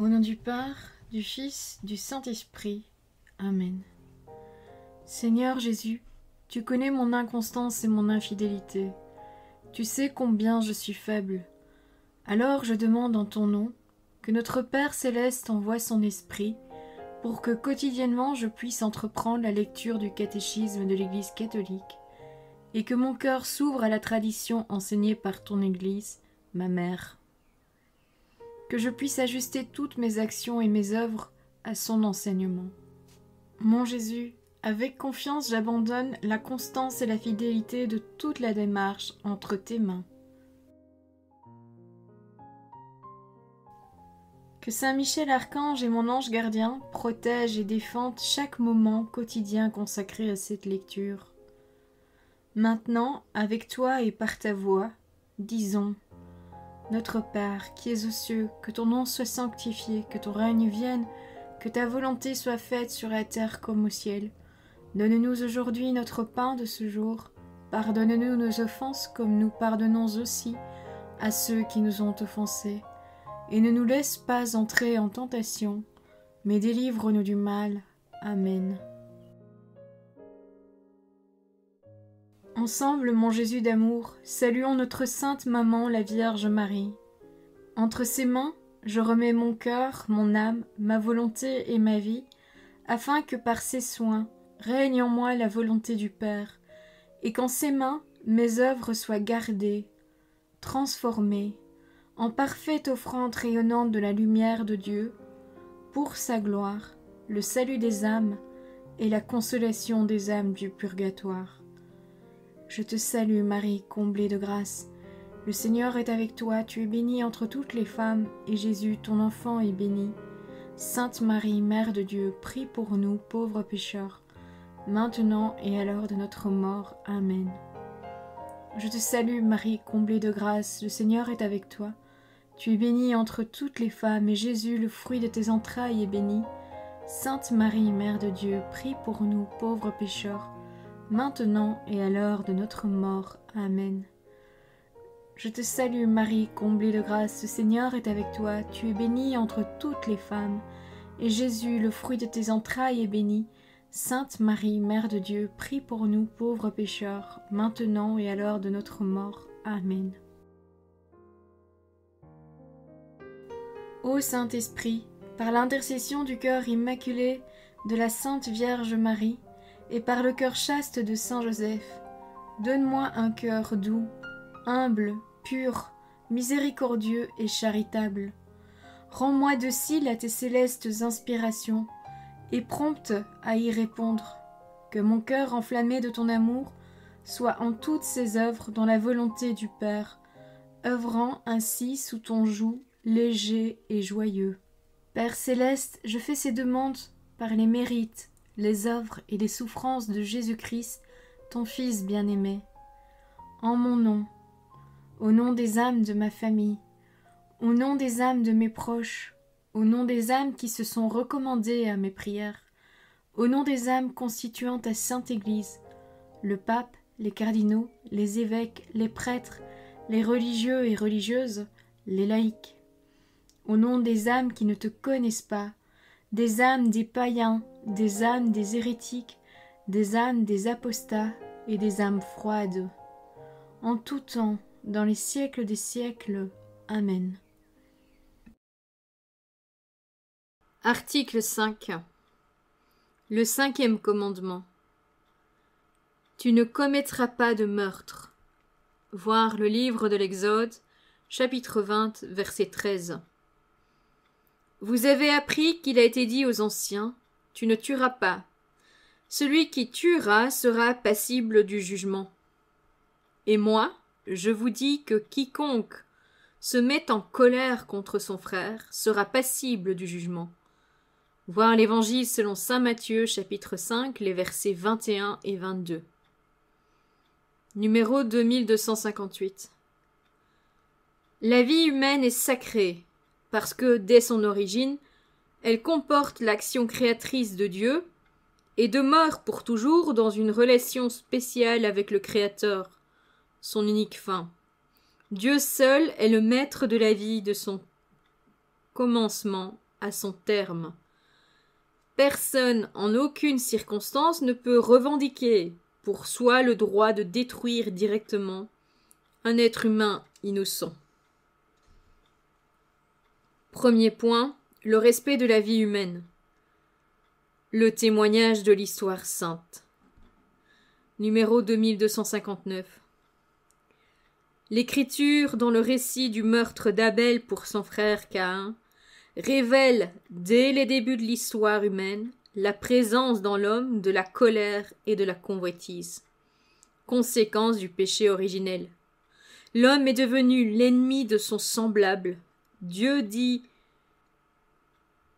Au nom du Père, du Fils, du Saint-Esprit. Amen. Seigneur Jésus, tu connais mon inconstance et mon infidélité. Tu sais combien je suis faible. Alors je demande en ton nom que notre Père céleste envoie son Esprit pour que quotidiennement je puisse entreprendre la lecture du catéchisme de l'Église catholique et que mon cœur s'ouvre à la tradition enseignée par ton Église, ma mère. Que je puisse ajuster toutes mes actions et mes œuvres à son enseignement. Mon Jésus, avec confiance j'abandonne la constance et la fidélité de toute la démarche entre tes mains. Que Saint Michel Archange et mon ange gardien protègent et défendent chaque moment quotidien consacré à cette lecture. Maintenant, avec toi et par ta voix, disons: Notre Père, qui es aux cieux, que ton nom soit sanctifié, que ton règne vienne, que ta volonté soit faite sur la terre comme au ciel. Donne-nous aujourd'hui notre pain de ce jour. Pardonne-nous nos offenses comme nous pardonnons aussi à ceux qui nous ont offensés. Et ne nous laisse pas entrer en tentation, mais délivre-nous du mal. Amen. Ensemble, mon Jésus d'amour, saluons notre sainte maman, la Vierge Marie. Entre ses mains, je remets mon cœur, mon âme, ma volonté et ma vie, afin que par ses soins règne en moi la volonté du Père, et qu'en ses mains mes œuvres soient gardées, transformées, en parfaite offrande rayonnante de la lumière de Dieu, pour sa gloire, le salut des âmes et la consolation des âmes du purgatoire. Je te salue Marie, comblée de grâce. Le Seigneur est avec toi, tu es bénie entre toutes les femmes, et Jésus, ton enfant, est béni. Sainte Marie, Mère de Dieu, prie pour nous, pauvres pécheurs, maintenant et à l'heure de notre mort. Amen. Je te salue Marie, comblée de grâce, le Seigneur est avec toi. Tu es bénie entre toutes les femmes, et Jésus, le fruit de tes entrailles, est béni. Sainte Marie, Mère de Dieu, prie pour nous, pauvres pécheurs, maintenant et à l'heure de notre mort. Amen. Je te salue Marie, comblée de grâce, le Seigneur est avec toi, tu es bénie entre toutes les femmes, et Jésus, le fruit de tes entrailles, est béni. Sainte Marie, Mère de Dieu, prie pour nous pauvres pécheurs, maintenant et à l'heure de notre mort. Amen. Ô Saint-Esprit, par l'intercession du cœur immaculé de la Sainte Vierge Marie, et par le cœur chaste de Saint Joseph, donne-moi un cœur doux, humble, pur, miséricordieux et charitable. Rends-moi docile à tes célestes inspirations, et prompte à y répondre. Que mon cœur enflammé de ton amour soit en toutes ses œuvres dans la volonté du Père, œuvrant ainsi sous ton joug léger et joyeux. Père céleste, je fais ces demandes par les mérites, les œuvres et les souffrances de Jésus-Christ, ton Fils bien-aimé. En mon nom, au nom des âmes de ma famille, au nom des âmes de mes proches, au nom des âmes qui se sont recommandées à mes prières, au nom des âmes constituant ta Sainte Église, le pape, les cardinaux, les évêques, les prêtres, les religieux et religieuses, les laïcs, au nom des âmes qui ne te connaissent pas, des âmes des païens, des âmes des hérétiques, des âmes des apostats et des âmes froides. En tout temps, dans les siècles des siècles. Amen. Article 5. Le 5e commandement. Tu ne commettras pas de meurtre. Voir le livre de l'Exode, chapitre 20, verset 13. Vous avez appris qu'il a été dit aux anciens: Tu ne tueras pas. Celui qui tuera sera passible du jugement. Et moi, je vous dis que quiconque se met en colère contre son frère sera passible du jugement. Voir l'Évangile selon saint Matthieu, chapitre 5, les versets 21 et 22. Numéro 2258. La vie humaine est sacrée, parce que, dès son origine, elle comporte l'action créatrice de Dieu et demeure pour toujours dans une relation spéciale avec le Créateur, son unique fin. Dieu seul est le maître de la vie de son commencement à son terme. Personne, en aucune circonstance, ne peut revendiquer pour soi le droit de détruire directement un être humain innocent. Premier point, le respect de la vie humaine. Le témoignage de l'histoire sainte. Numéro 2259. L'Écriture, dans le récit du meurtre d'Abel pour son frère Caïn, révèle, dès les débuts de l'histoire humaine, la présence dans l'homme de la colère et de la convoitise, conséquence du péché originel. L'homme est devenu l'ennemi de son semblable. Dieu dit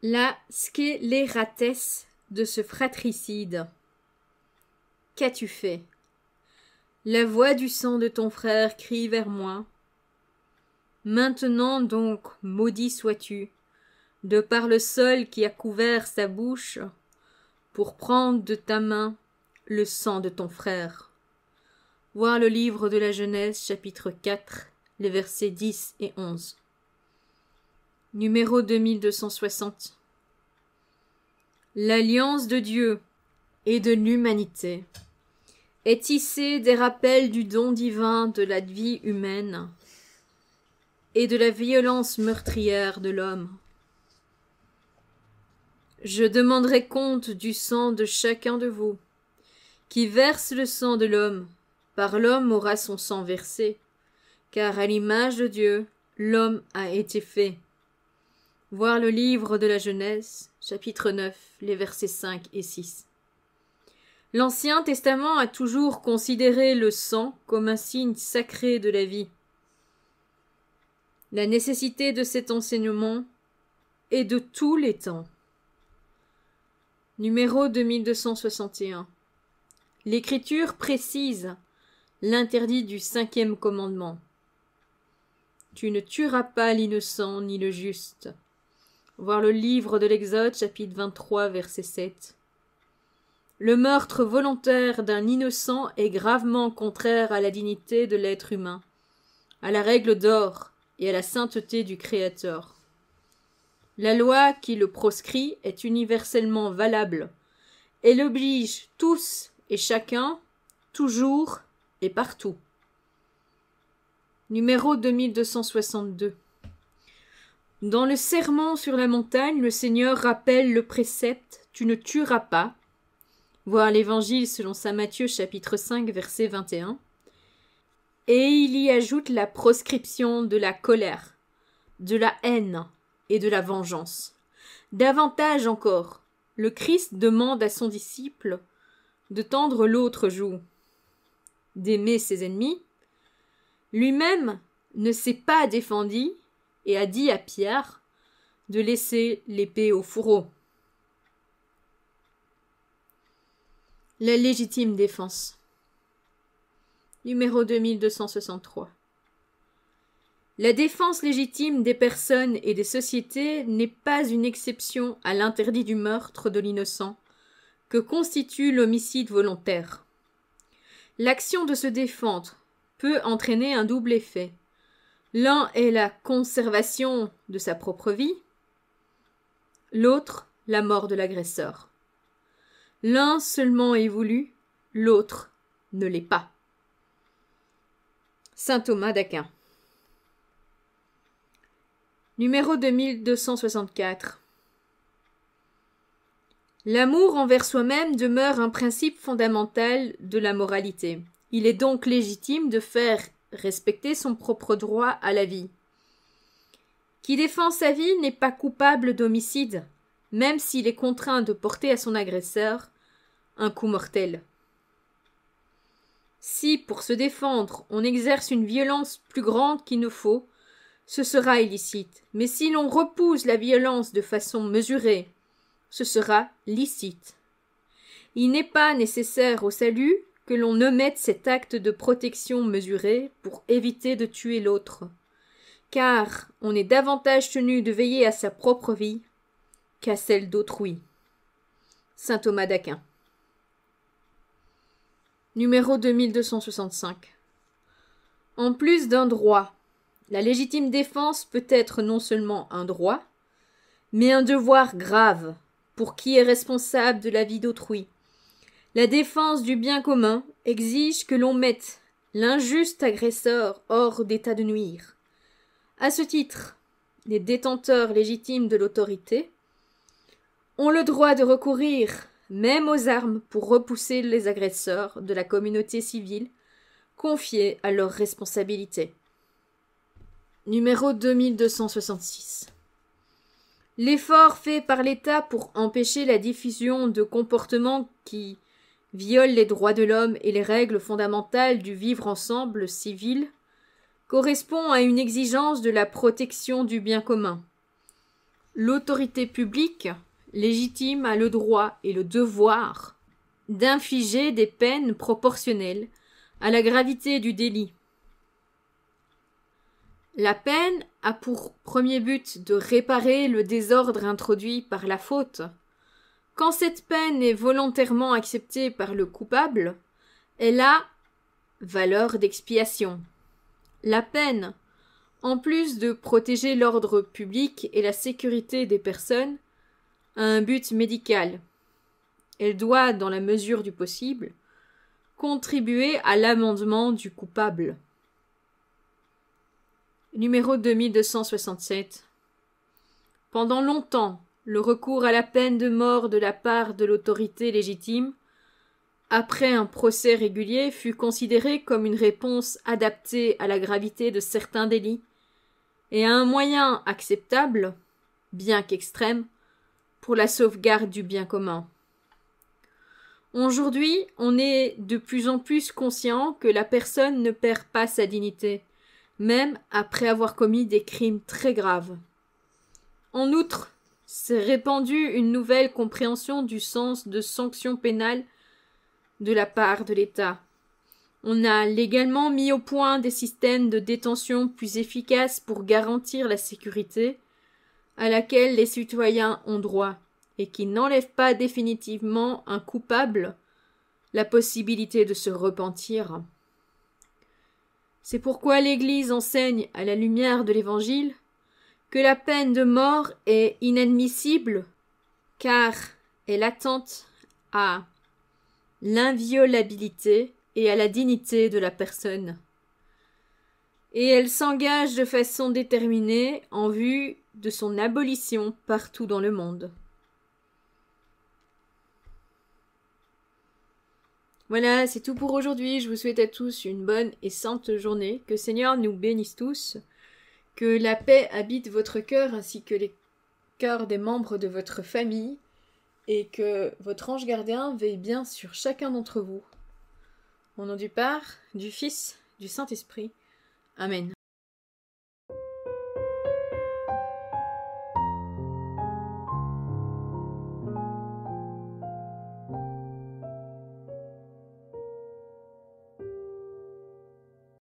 la scélératesse de ce fratricide. Qu'as-tu fait? La voix du sang de ton frère crie vers moi. Maintenant donc, maudit sois-tu, de par le sol qui a couvert sa bouche, pour prendre de ta main le sang de ton frère. Voir le livre de la Genèse, chapitre 4, les versets 10 et 11. Numéro 2260. L'alliance de Dieu et de l'humanité est tissée des rappels du don divin de la vie humaine et de la violence meurtrière de l'homme. Je demanderai compte du sang de chacun de vous. Qui verse le sang de l'homme, par l'homme aura son sang versé, car à l'image de Dieu, l'homme a été fait. Voir le livre de la Genèse, chapitre 9, les versets 5 et 6. L'Ancien Testament a toujours considéré le sang comme un signe sacré de la vie. La nécessité de cet enseignement est de tous les temps. Numéro 2261. L'Écriture précise l'interdit du 5e commandement. Tu ne tueras pas l'innocent ni le juste. Voir le livre de l'Exode, chapitre 23, verset 7. Le meurtre volontaire d'un innocent est gravement contraire à la dignité de l'être humain, à la règle d'or et à la sainteté du Créateur. La loi qui le proscrit est universellement valable. Elle oblige tous et chacun, toujours et partout. Numéro 2262. Dans le sermon sur la montagne, le Seigneur rappelle le précepte « Tu ne tueras pas », voir l'Évangile selon saint Matthieu chapitre 5 verset 21, et il y ajoute la proscription de la colère, de la haine et de la vengeance. Davantage encore, le Christ demande à son disciple de tendre l'autre joue, d'aimer ses ennemis. Lui-même ne s'est pas défendu et a dit à Pierre de laisser l'épée au fourreau. La légitime défense. Numéro 2263. La défense légitime des personnes et des sociétés n'est pas une exception à l'interdit du meurtre de l'innocent que constitue l'homicide volontaire. L'action de se défendre peut entraîner un double effet. L'un est la conservation de sa propre vie, l'autre la mort de l'agresseur. L'un seulement est voulu, l'autre ne l'est pas. Saint Thomas d'Aquin. Numéro 2264. L'amour envers soi-même demeure un principe fondamental de la moralité. Il est donc légitime de faire respecter son propre droit à la vie. Qui défend sa vie n'est pas coupable d'homicide, même s'il est contraint de porter à son agresseur un coup mortel. Si, pour se défendre, on exerce une violence plus grande qu'il ne faut, ce sera illicite. Mais si l'on repousse la violence de façon mesurée, ce sera licite. Il n'est pas nécessaire au salut que l'on omette cet acte de protection mesurée pour éviter de tuer l'autre, car on est davantage tenu de veiller à sa propre vie qu'à celle d'autrui. Saint Thomas d'Aquin. Numéro 2265. En plus d'un droit, la légitime défense peut être non seulement un droit, mais un devoir grave pour qui est responsable de la vie d'autrui. La défense du bien commun exige que l'on mette l'injuste agresseur hors d'état de nuire. À ce titre, les détenteurs légitimes de l'autorité ont le droit de recourir même aux armes pour repousser les agresseurs de la communauté civile confiés à leur responsabilité. Numéro 2266. L'effort fait par l'État pour empêcher la diffusion de comportements qui violent les droits de l'homme et les règles fondamentales du vivre ensemble civil correspond à une exigence de la protection du bien commun. L'autorité publique légitime a le droit et le devoir d'infliger des peines proportionnelles à la gravité du délit. La peine a pour premier but de réparer le désordre introduit par la faute. Quand cette peine est volontairement acceptée par le coupable, elle a valeur d'expiation. La peine, en plus de protéger l'ordre public et la sécurité des personnes, a un but médical. Elle doit, dans la mesure du possible, contribuer à l'amendement du coupable. Numéro 2267. Pendant longtemps, le recours à la peine de mort de la part de l'autorité légitime, après un procès régulier, fut considéré comme une réponse adaptée à la gravité de certains délits et à un moyen acceptable, bien qu'extrême, pour la sauvegarde du bien commun. Aujourd'hui, on est de plus en plus conscient que la personne ne perd pas sa dignité, même après avoir commis des crimes très graves. En outre, s'est répandue une nouvelle compréhension du sens de sanction pénale de la part de l'État. On a légalement mis au point des systèmes de détention plus efficaces pour garantir la sécurité à laquelle les citoyens ont droit et qui n'enlèvent pas définitivement un coupable la possibilité de se repentir. C'est pourquoi l'Église enseigne à la lumière de l'Évangile que la peine de mort est inadmissible car elle attente à l'inviolabilité et à la dignité de la personne. Et elle s'engage de façon déterminée en vue de son abolition partout dans le monde. Voilà, c'est tout pour aujourd'hui. Je vous souhaite à tous une bonne et sainte journée. Que le Seigneur nous bénisse tous. Que la paix habite votre cœur ainsi que les cœurs des membres de votre famille. Et que votre ange gardien veille bien sur chacun d'entre vous. Au nom du Père, du Fils, du Saint-Esprit. Amen.